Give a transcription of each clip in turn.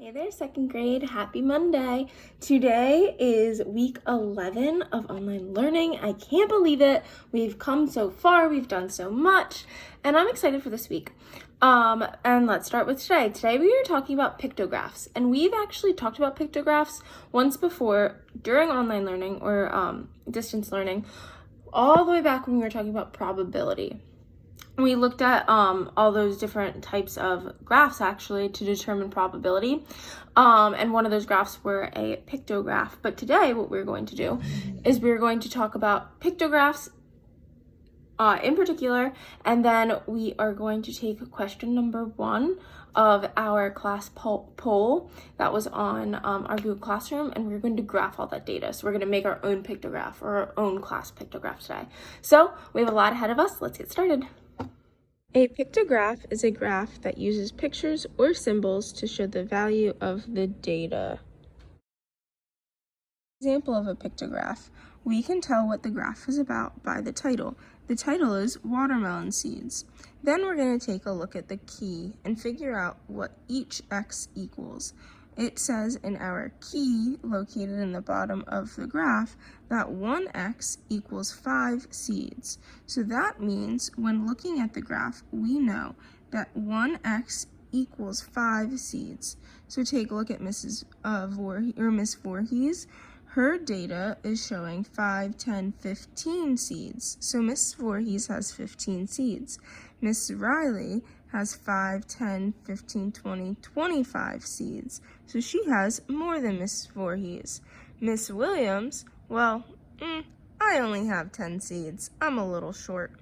Hey there, second grade. Happy Monday. Today is week 11 of online learning. I can't believe it. We've come so far. We've done so much, and I'm excited for this week. And let's start with today. Today we are talking about pictographs, and we've actually talked about pictographs once before during online learning or distance learning, all the way back when we were talking about probability. We looked at all those different types of graphs actually to determine probability. And one of those graphs were a pictograph. But today what we're going to do is we're going to talk about pictographs in particular, and then we are going to take question number 1 of our class poll that was on our Google Classroom, and we're going to graph all that data. So we're going to make our own pictograph or our own class pictograph today. So we have a lot ahead of us. Let's get started. A pictograph is a graph that uses pictures or symbols to show the value of the data. Example of a pictograph. We can tell what the graph is about by the title. The title is watermelon seeds. Then we're going to take a look at the key and figure out what each x equals. It says in our key, located in the bottom of the graph, that 1x equals 5 seeds. So that means when looking at the graph, we know that 1x equals 5 seeds. So take a look at Miss Voorhees. Her data is showing 5, 10, 15 seeds. So Miss Voorhees has 15 seeds. Miss Riley has 5, 10, 15, 20, 25 seeds. So she has more than Miss Voorhees. Miss Williams, well, I only have 10 seeds. I'm a little short.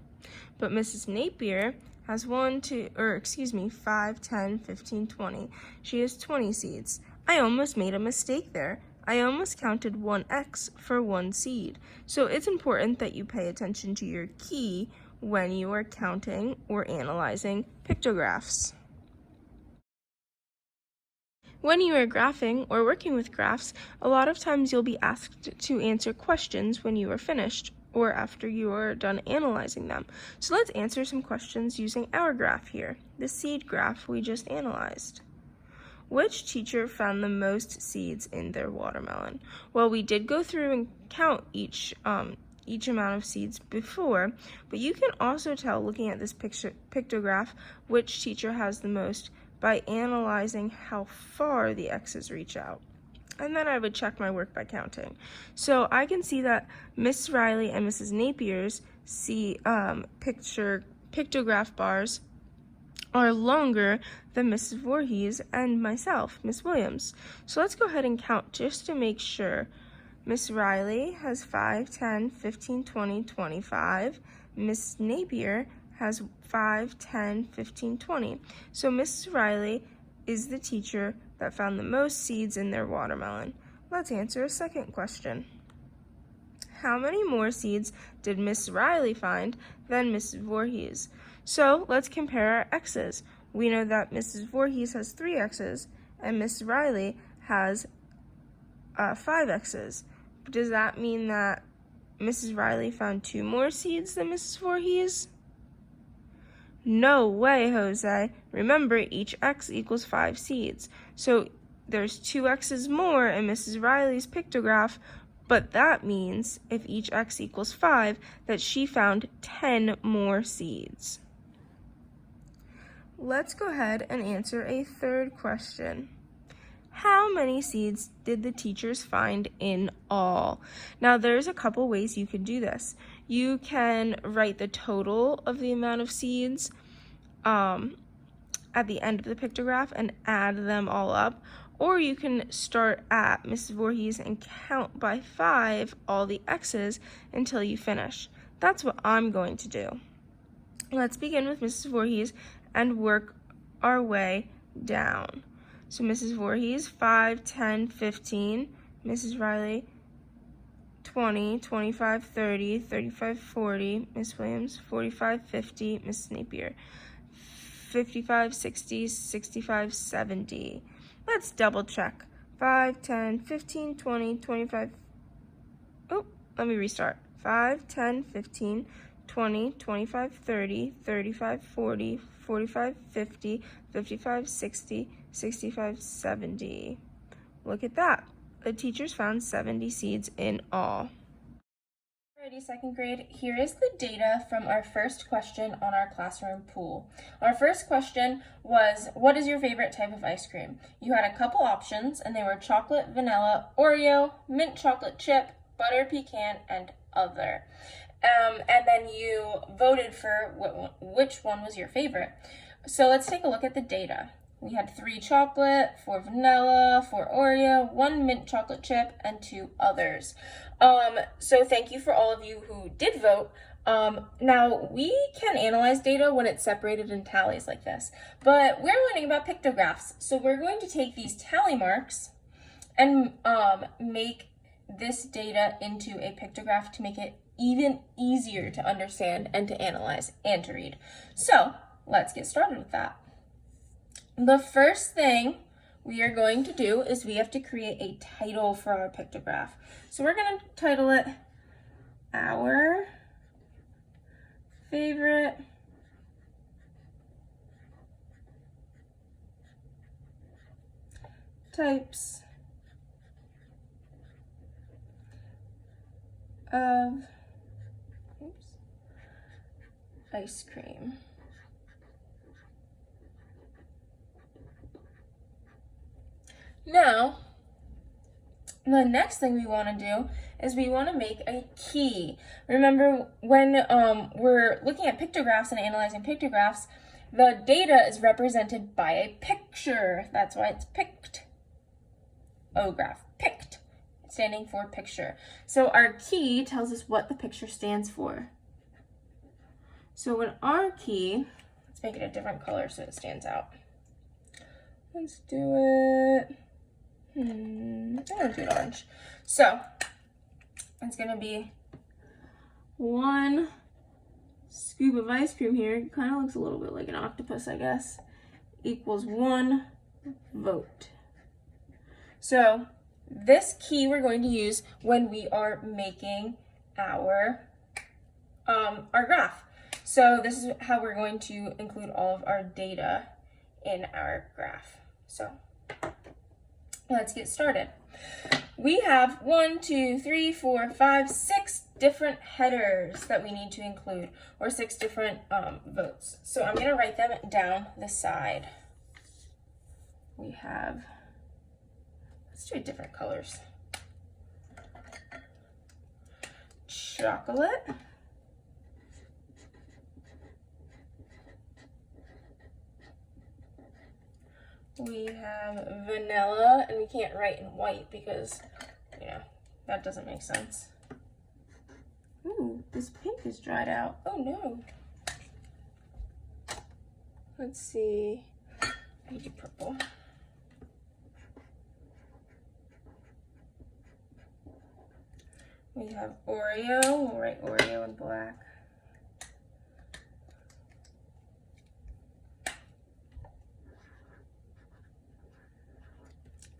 But Mrs. Napier has 5, 10, 15, 20. She has 20 seeds. I almost made a mistake there. I almost counted 1x for 1 seed. So it's important that you pay attention to your key when you are counting or analyzing pictographs. When you are graphing or working with graphs, a lot of times you'll be asked to answer questions when you are finished or after you are done analyzing them. So let's answer some questions using our graph here, the seed graph we just analyzed. Which teacher found the most seeds in their watermelon? Well, we did go through and count each amount of seeds before, but you can also tell looking at this pictograph which teacher has the most by analyzing how far the x's reach out. And then I would check my work by counting. So I can see that Miss Riley and Mrs. Napier's pictograph bars are longer than Mrs. Voorhees and myself, Miss Williams. So let's go ahead and count just to make sure. Miss Riley has 5, 10, 15, 20, 25. Miss Napier has 5, 10, 15, 20. So Mrs. Riley is the teacher that found the most seeds in their watermelon. Let's answer a second question. How many more seeds did Miss Riley find than Mrs. Voorhees? So let's compare our x's. We know that Mrs. Voorhees has 3 x's and Miss Riley has 5 x's. Does that mean that Mrs. Riley found 2 more seeds than Mrs. Voorhees? No way, Jose. Remember, each x equals 5 seeds. So there's 2 x's more in Mrs. Riley's pictograph, but that means if each x equals 5, that she found 10 more seeds. Let's go ahead and answer a third question. How many seeds did the teachers find in all? Now, there's a couple ways you can do this. You can write the total of the amount of seeds at the end of the pictograph and add them all up, or you can start at Mrs. Voorhees and count by 5 all the x's until you finish. That's what I'm going to do. Let's begin with Mrs. Voorhees and work our way down. So Mrs. Voorhees, 5, 10, 15. Mrs. Riley, 20, 25, 30, 35, 40. Miss Williams, 45, 50. Mrs. Napier, 55, 60, 65, 70. Let's double check. 5, 10, 15, 20, 25. Oh, let me restart. 5, 10, 15, 20, 25, 30, 35, 40, 45, 50, 55, 60, 65, 70. Look at that. The teachers found 70 seeds in all. Alrighty, second grade, here is the data from our first question on our classroom pool. Our first question was, what is your favorite type of ice cream? You had a couple options, and they were chocolate, vanilla, Oreo, mint chocolate chip, butter pecan, and other. And then you voted for which one was your favorite. So let's take a look at the data. We had 3 chocolate, 4 vanilla, 4 Oreo, 1 mint chocolate chip, and 2 others. So thank you for all of you who did vote. Now, we can analyze data when it's separated in tallies like this, but we're learning about pictographs. So we're going to take these tally marks and make this data into a pictograph to make it even easier to understand and to analyze and to read. So let's get started with that. The first thing we are going to do is we have to create a title for our pictograph. So we're going to title it Our Favorite Types of ice cream. Now, the next thing we want to do is we want to make a key. Remember, when we're looking at pictographs and analyzing pictographs, the data is represented by a picture. That's why it's pictograph, pict, standing for picture. So our key tells us what the picture stands for. So in our key, let's make it a different color so it stands out. Let's do it. I'm gonna do it orange. So it's gonna be 1 scoop of ice cream here. It kind of looks a little bit like an octopus, I guess. Equals 1 vote. So this key we're going to use when we are making our graph. So this is how we're going to include all of our data in our graph. So let's get started. We have 1, 2, 3, 4, 5, 6 different headers that we need to include, or 6 different votes. So I'm going to write them down the side. We have, let's do different colors. Chocolate. We have vanilla, and we can't write in white because, you know, that doesn't make sense. Ooh, this pink is dried out. Oh no. Let's see. I need purple. We have Oreo. We'll write Oreo in black.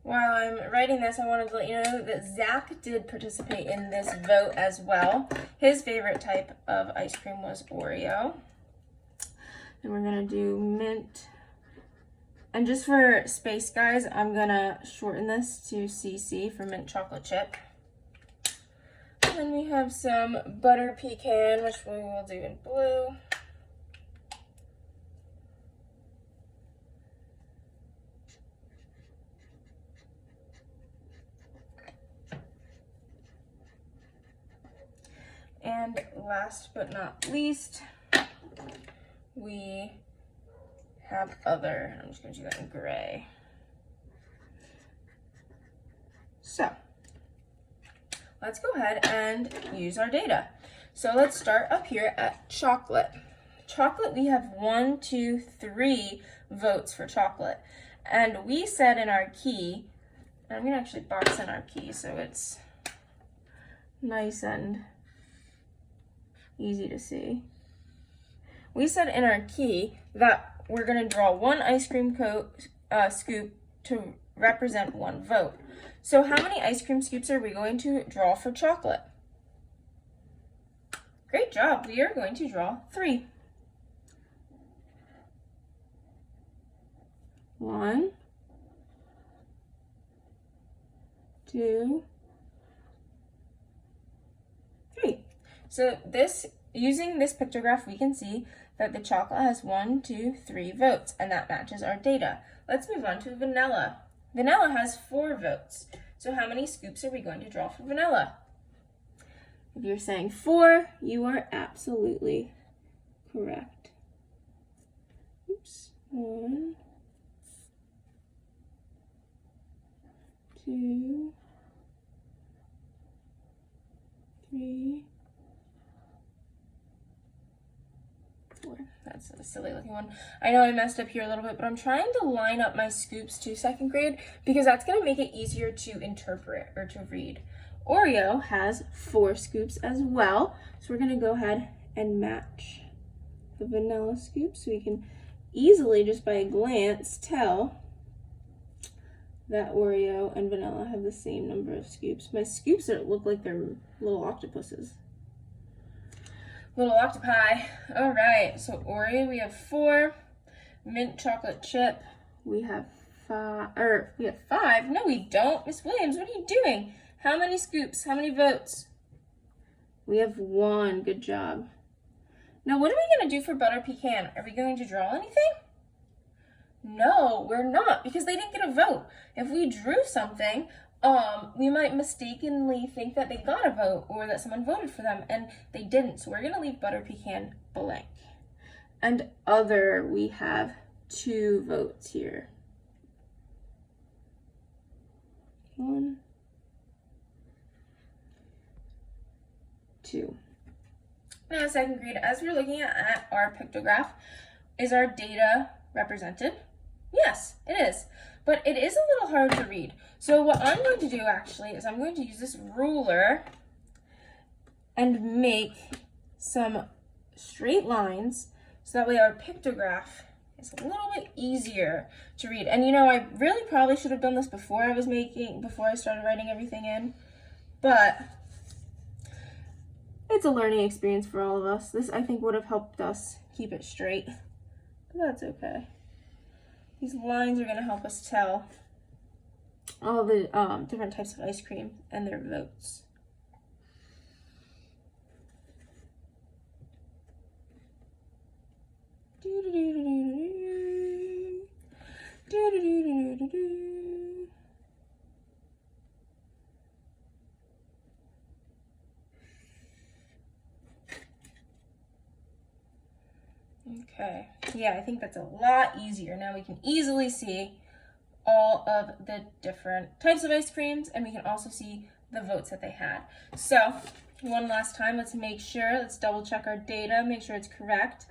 While I'm writing this, I wanted to let you know that Zach did participate in this vote as well. His favorite type of ice cream was Oreo. And we're gonna do mint. And just for space, guys, I'm gonna shorten this to CC for mint chocolate chip. And then we have some butter pecan, which we will do in blue. And last but not least, we have other. I'm just going to do that in gray. So let's go ahead and use our data. So let's start up here at chocolate. Chocolate, we have 1, 2, 3 votes for chocolate. And we said in our key, and I'm going to actually box in our key so it's nice and easy to see. We said in our key that we're going to draw 1 ice cream scoop to represent 1 vote. So how many ice cream scoops are we going to draw for chocolate? Great job. We are going to draw 3. 1, 2, 3. So using this pictograph, we can see that the chocolate has 1, 2, 3 votes, and that matches our data. Let's move on to vanilla. Vanilla has 4 votes. So how many scoops are we going to draw for vanilla? If you're saying 4, you are absolutely correct. Oops. 1, 2, 3, 4. That's a silly looking one. I know I messed up here a little bit, but I'm trying to line up my scoops to 2nd grade because that's going to make it easier to interpret or to read. Oreo has 4 scoops as well, so we're going to go ahead and match the vanilla scoop so we can easily, just by a glance, tell that Oreo and vanilla have the same number of scoops. My scoops look like they're little octopuses. Little octopi. All right, so Oreo we have 4. Mint chocolate chip we have 5. We have 5. No, we don't. Miss Williams, what are you doing? How many scoops? How many votes? We have 1. Good job. Now, what are we going to do for butter pecan? Are we going to draw anything? No, we're not, because they didn't get a vote. If we drew something, we might mistakenly think that they got a vote or that someone voted for them, and they didn't. So we're going to leave butter pecan blank. And other, we have 2 votes here. 1, 2. Now, 2nd grade, as we're looking at our pictograph, is our data represented? Yes, it is. But it is a little hard to read. So what I'm going to do actually is I'm going to use this ruler and make some straight lines so that way our pictograph is a little bit easier to read. And you know, I really probably should have done this before I started writing everything in, but it's a learning experience for all of us. This, I think, would have helped us keep it straight, but that's okay. These lines are going to help us tell all the different types of ice cream and their votes. Okay, yeah, I think that's a lot easier. Now we can easily see all of the different types of ice creams, and we can also see the votes that they had. So one last time, let's double check our data, make sure it's correct,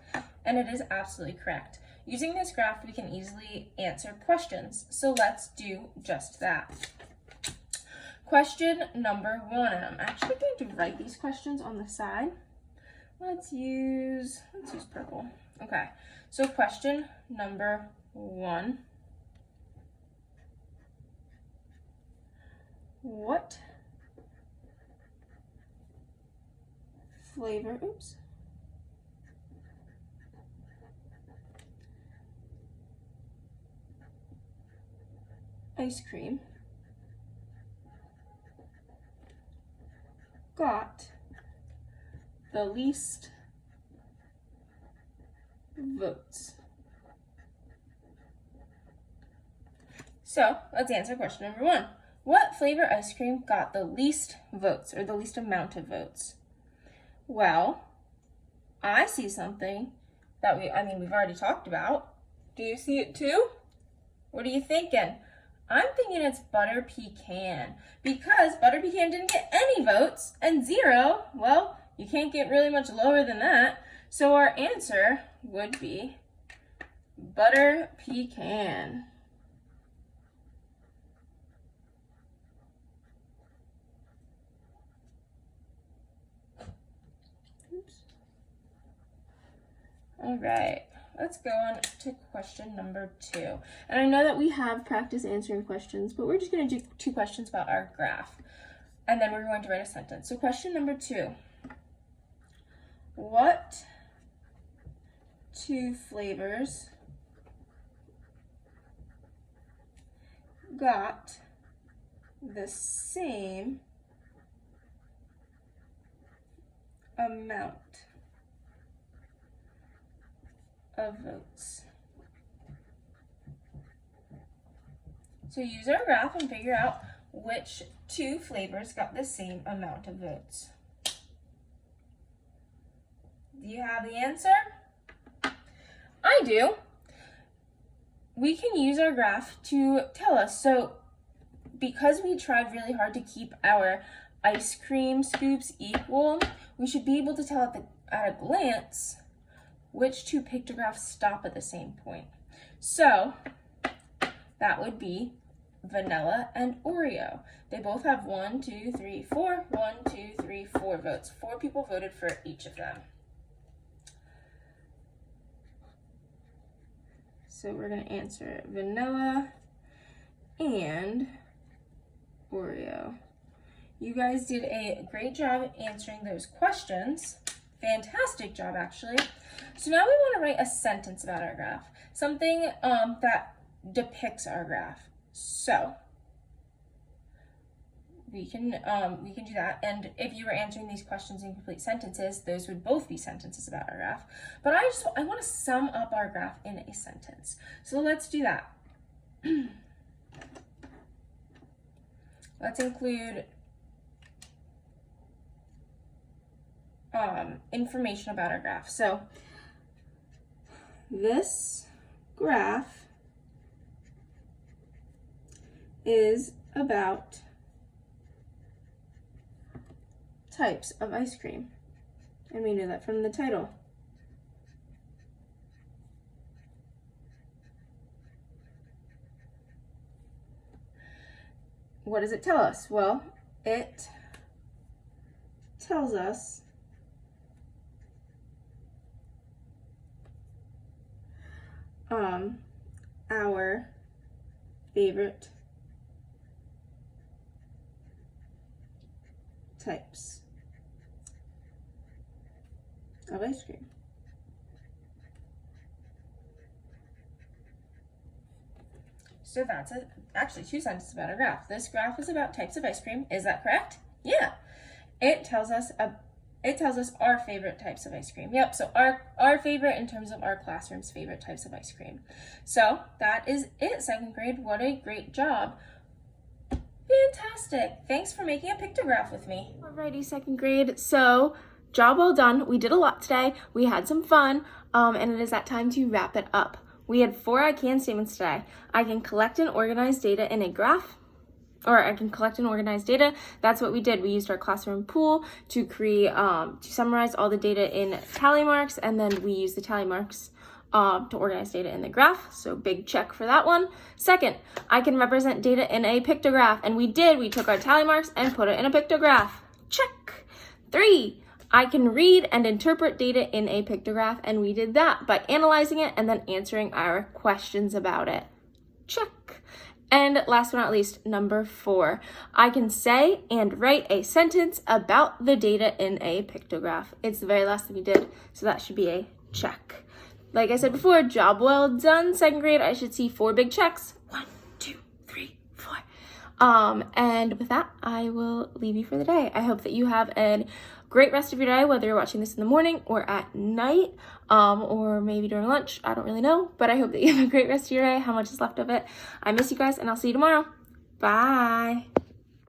and it is absolutely correct. Using this graph, we can easily answer questions. So let's do just that. Question number 1, and I'm actually going to write these questions on the side. Let's use purple. Okay, so question number 1. What flavor, ice cream got the least votes? So let's answer question number 1. What flavor ice cream got the least votes, or the least amount of votes? Well, I see something that we've already talked about. Do you see it too? What are you thinking? I'm thinking it's butter pecan, because butter pecan didn't get any votes, and 0, well, you can't get really much lower than that. So our answer would be butter pecan. All right, let's go on to question number 2. And I know that we have practice answering questions, but we're just going to do 2 questions about our graph, and then we're going to write a sentence. So question number 2. what two flavors got the same amount of votes? So use our graph and figure out which two flavors got the same amount of votes. Do you have the answer? I do. We can use our graph to tell us. So because we tried really hard to keep our ice cream scoops equal, we should be able to tell at a glance which two pictographs stop at the same point. So that would be vanilla and Oreo. They both have 1, 2, 3, 4, 1, 2, 3, 4 votes. 4 people voted for each of them. So we're going to answer vanilla and Oreo. You guys did a great job answering those questions. Fantastic job, actually. So now we want to write a sentence about our graph, something that depicts our graph. So we can do that. And if you were answering these questions in complete sentences, those would both be sentences about our graph. But I want to sum up our graph in a sentence. So let's do that. Let's include information about our graph. So this graph is about types of ice cream. And we know that from the title. What does it tell us? Well, it tells us our favorite types of ice cream. So that's actually 2 sentences about our graph. This graph is about types of ice cream. Is that correct? Yeah. It tells us our favorite types of ice cream. Yep, so our favorite in terms of our classroom's favorite types of ice cream. So that is it, 2nd grade. What a great job. Fantastic. Thanks for making a pictograph with me. Alrighty, 2nd grade. So job well done. We did a lot today. We had some fun, and it is that time to wrap it up. We had 4 I can statements today. I can collect and organize data in a graph, or I can collect and organize data. That's what we did. We used our classroom pool to create, to summarize all the data in tally marks, and then we used the tally marks to organize data in the graph. So big check for that one. 2nd, I can represent data in a pictograph, and we did. We took our tally marks and put it in a pictograph. Check. 3, I can read and interpret data in a pictograph, and we did that by analyzing it and then answering our questions about it. Check. And last but not least, number 4, I can say and write a sentence about the data in a pictograph. It's the very last thing we did, so that should be a check. Like I said before, job well done, 2nd grade. I should see 4 big checks. 1, 2, 3, 4. And with that, I will leave you for the day. I hope that you have a great rest of your day, whether you're watching this in the morning or at night, or maybe during lunch. I don't really know, but I hope that you have a great rest of your day. How much is left of it? I miss you guys, and I'll see you tomorrow. Bye.